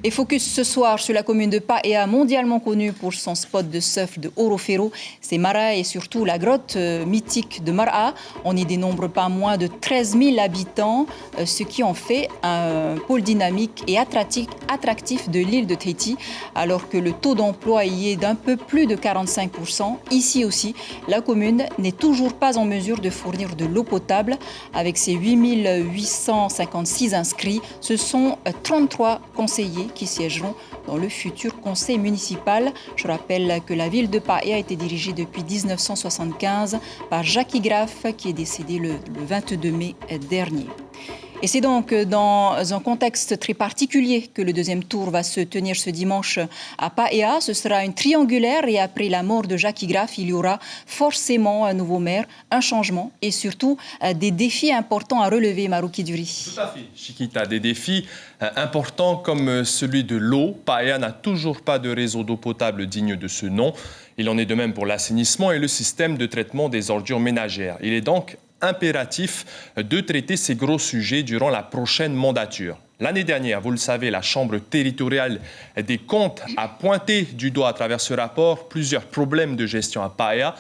Et focus ce soir sur la commune de Paea, mondialement connue pour son spot de surf de Orofero, ses marais et surtout la grotte mythique de Mar'a. On y dénombre pas moins de 13 000 habitants, ce qui en fait un pôle dynamique et attractif de l'île de Tahiti, alors que le taux d'emploi y est d'un peu plus de 45%. Ici aussi, la commune n'est toujours pas en mesure de fournir de l'eau potable. Avec ses 8 856 inscrits, ce sont 33 conseillers qui siégeront dans le futur conseil municipal. Je rappelle que la ville de Paea a été dirigée depuis 1975 par Jackie Graff, qui est décédé le 22 mai dernier. Et c'est donc dans un contexte très particulier que le deuxième tour va se tenir ce dimanche à Paea. Ce sera une triangulaire et après la mort de Jackie Graff, il y aura forcément un nouveau maire, un changement et surtout des défis importants à relever, Marouki Duri. Tout à fait, Chiquita, des défis importants comme celui de l'eau. Paea n'a toujours pas de réseau d'eau potable digne de ce nom. Il en est de même pour l'assainissement et le système de traitement des ordures ménagères. Il est donc impératif de traiter ces gros sujets durant la prochaine mandature. L'année dernière, vous le savez, la Chambre territoriale des comptes a pointé du doigt à travers ce rapport plusieurs problèmes de gestion à Paea.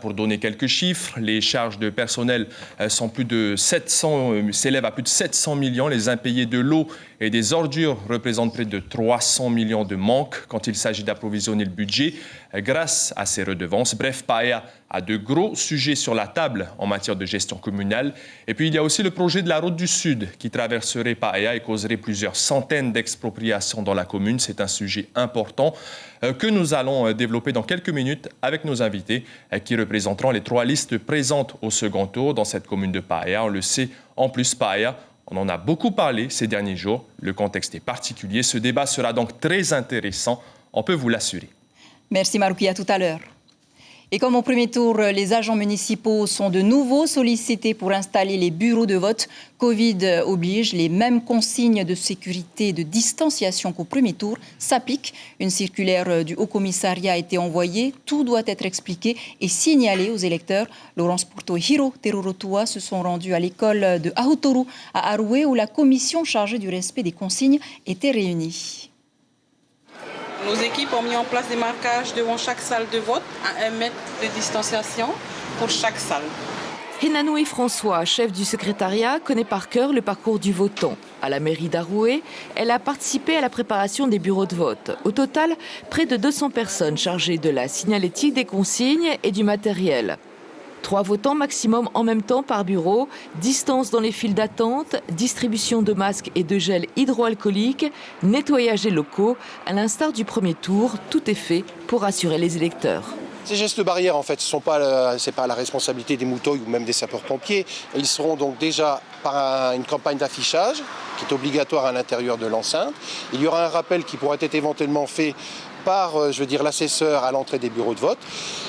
Pour donner quelques chiffres, les charges de personnel s'élèvent à plus de 700 millions. Les impayés de l'eau et des ordures représentent près de 300 millions de manques quand il s'agit d'approvisionner le budget grâce à ces redevances. Bref, Paea a de gros sujets sur la table en matière de gestion communale. Et puis, il y a aussi le projet de la route du Sud qui traverserait Paea et causerait plusieurs centaines d'expropriations dans la commune. C'est un sujet important que nous allons développer dans quelques minutes avec nos invités qui représenteront les 3 listes présentes au second tour dans cette commune de Paea. On le sait, en plus, Paea, on en a beaucoup parlé ces derniers jours. Le contexte est particulier. Ce débat sera donc très intéressant, on peut vous l'assurer. Merci Marouki, à tout à l'heure. Et comme au premier tour, les agents municipaux sont de nouveau sollicités pour installer les bureaux de vote. Covid oblige, les mêmes consignes de sécurité et de distanciation qu'au premier tour s'appliquent. Une circulaire du Haut-Commissariat a été envoyée. Tout doit être expliqué et signalé aux électeurs. Laurence Porto et Hiro Terorotua se sont rendus à l'école de Ahutoru à Aroué où la commission chargée du respect des consignes était réunie. Nos équipes ont mis en place des marquages devant chaque salle de vote à 1 mètre de distanciation pour chaque salle. Henanoui François, chef du secrétariat, connaît par cœur le parcours du votant. À la mairie d'Aroué, elle a participé à la préparation des bureaux de vote. Au total, près de 200 personnes chargées de la signalétique des consignes et du matériel. 3 votants maximum en même temps par bureau, distance dans les files d'attente, distribution de masques et de gel hydroalcoolique, nettoyage des locaux. À l'instar du premier tour, tout est fait pour rassurer les électeurs. Ces gestes barrières, en fait, ce n'est pas la responsabilité des moutouilles ou même des sapeurs-pompiers. Ils seront donc déjà par une campagne d'affichage qui est obligatoire à l'intérieur de l'enceinte. Il y aura un rappel qui pourra être éventuellement fait par, l'assesseur à l'entrée des bureaux de vote.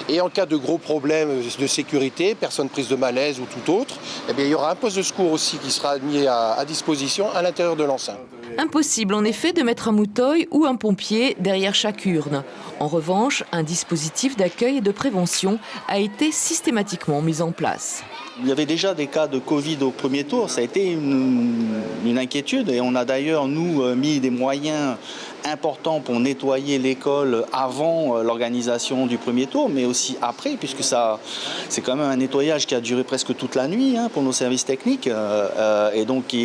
Et en cas de gros problèmes de sécurité, personne prise de malaise ou tout autre, eh bien, il y aura un poste de secours aussi qui sera mis à disposition à l'intérieur de l'enceinte. Impossible en effet de mettre un mouteuil ou un pompier derrière chaque urne. En revanche, un dispositif d'accueil et de prévention a été systématiquement mis en place. Il y avait déjà des cas de Covid au premier tour, ça a été une inquiétude et on a d'ailleurs, nous, mis des moyens importants pour nettoyer l'école avant l'organisation du premier tour, mais aussi après, puisque c'est quand même un nettoyage qui a duré presque toute la nuit pour nos services techniques et donc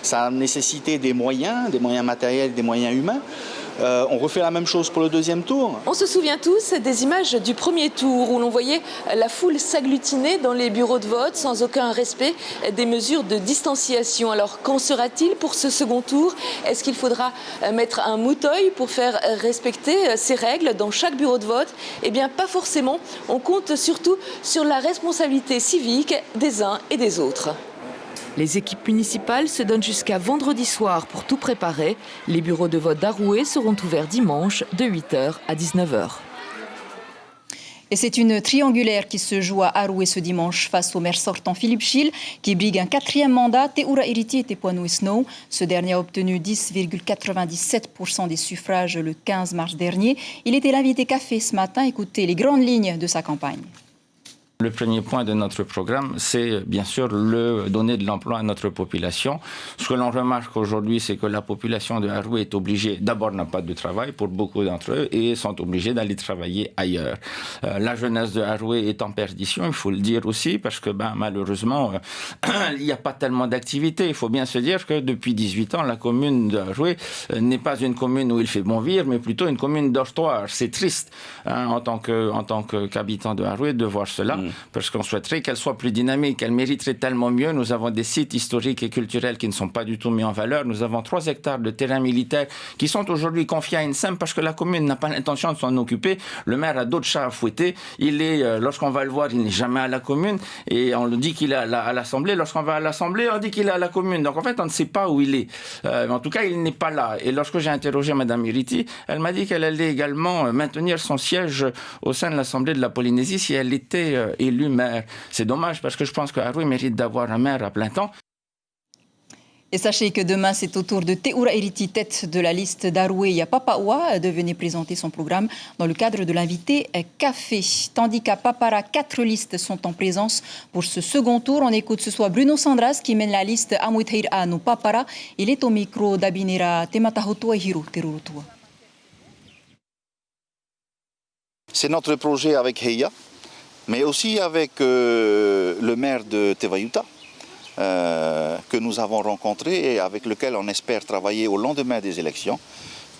ça a nécessité des moyens matériels, des moyens humains. On refait la même chose pour le deuxième tour. On se souvient tous des images du premier tour où l'on voyait la foule s'agglutiner dans les bureaux de vote sans aucun respect des mesures de distanciation. Alors qu'en sera-t-il pour ce second tour? Est-ce qu'il faudra mettre un mouteuil pour faire respecter ces règles dans chaque bureau de vote? Eh bien pas forcément. On compte surtout sur la responsabilité civique des uns et des autres. Les équipes municipales se donnent jusqu'à vendredi soir pour tout préparer. Les bureaux de vote d'Aroué seront ouverts dimanche de 8h à 19h. Et c'est une triangulaire qui se joue à Aroué ce dimanche face au maire sortant Philippe Schill, qui brigue un 4e mandat, Teura Iriti et Tepuanui Snow. Ce dernier a obtenu 10,97% des suffrages le 15 mars dernier. Il était l'invité café ce matin. Écoutez les grandes lignes de sa campagne. Le premier point de notre programme, c'est bien sûr donner de l'emploi à notre population. Ce que l'on remarque aujourd'hui, c'est que la population de Haroué est obligée, d'abord n'a pas de travail pour beaucoup d'entre eux et sont obligés d'aller travailler ailleurs. La jeunesse de Haroué est en perdition, il faut le dire aussi, parce que malheureusement, il n'y a pas tellement d'activités. Il faut bien se dire que depuis 18 ans, la commune de Haroué n'est pas une commune où il fait bon vivre, mais plutôt une commune dortoir. C'est triste en tant qu'habitant de Haroué de voir cela. Parce qu'on souhaiterait qu'elle soit plus dynamique, elle mériterait tellement mieux. Nous avons des sites historiques et culturels qui ne sont pas du tout mis en valeur. Nous avons 3 hectares de terrain militaire qui sont aujourd'hui confiés à INSEM parce que la commune n'a pas l'intention de s'en occuper. Le maire a d'autres chats à fouetter. Lorsqu'on va le voir, il n'est jamais à la commune et on le dit qu'il est à l'Assemblée. Lorsqu'on va à l'Assemblée, on dit qu'il est à la commune. Donc en fait, on ne sait pas où il est. En tout cas, il n'est pas là. Et lorsque j'ai interrogé Mme Iriti, elle m'a dit qu'elle allait également maintenir son siège au sein de l'Assemblée de la Polynésie si elle était élue maire. C'est dommage parce que je pense que Haroué mérite d'avoir un maire à plein temps. Et sachez que demain, c'est au tour de Teoura Iriti, tête de la liste d'Haroué Yapapaoua, de venir présenter son programme dans le cadre de l'invité Café. Tandis qu'à Papara, 4 listes sont en présence pour ce second tour. On écoute ce soir Bruno Sandras qui mène la liste Amouithir Anu Papara. Il est au micro d'Abinera Tematahotua Hiru Terurutua. C'est notre projet avec Heya, mais aussi avec le maire de Tevayuta, que nous avons rencontré et avec lequel on espère travailler au lendemain des élections,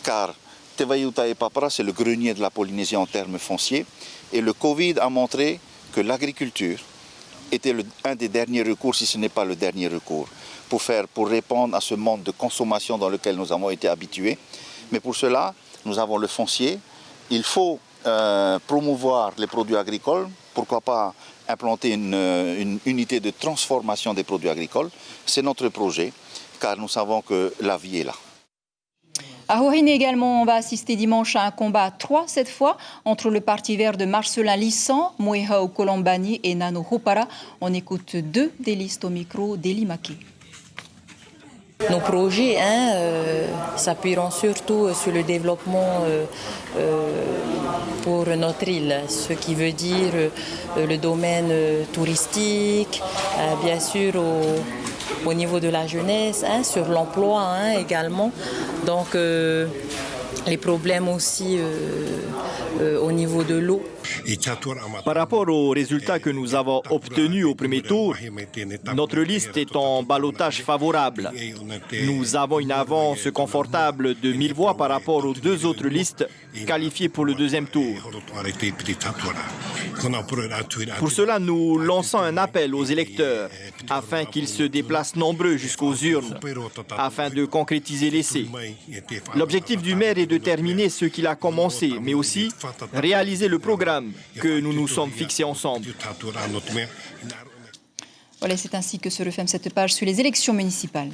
car Tevayuta et Papara, c'est le grenier de la Polynésie en termes fonciers, et le Covid a montré que l'agriculture était un des derniers recours, si ce n'est pas le dernier recours, pour répondre à ce monde de consommation dans lequel nous avons été habitués. Mais pour cela, nous avons le foncier, il faut promouvoir les produits agricoles, pourquoi pas implanter une unité de transformation des produits agricoles. C'est notre projet, car nous savons que la vie est là. À Huahine également, on va assister dimanche à un combat à 3 cette fois entre le Parti vert de Marcelin Lissan, Moehau Kolombani et Nano Hopara. On écoute 2 des listes au micro d'Eli Maki. Nos projets s'appuieront surtout sur le développement pour notre île, ce qui veut dire le domaine touristique, bien sûr au niveau de la jeunesse, sur l'emploi également. Donc les problèmes aussi au niveau de l'eau. Par rapport aux résultats que nous avons obtenus au premier tour, notre liste est en ballottage favorable. Nous avons une avance confortable de 1000 voix par rapport aux 2 autres listes qualifiées pour le deuxième tour. Pour cela, nous lançons un appel aux électeurs afin qu'ils se déplacent nombreux jusqu'aux urnes, afin de concrétiser l'essai. L'objectif du maire est de terminer ce qu'il a commencé, mais aussi réaliser le programme que nous nous sommes fixés ensemble. Voilà, c'est ainsi que se referme cette page sur les élections municipales.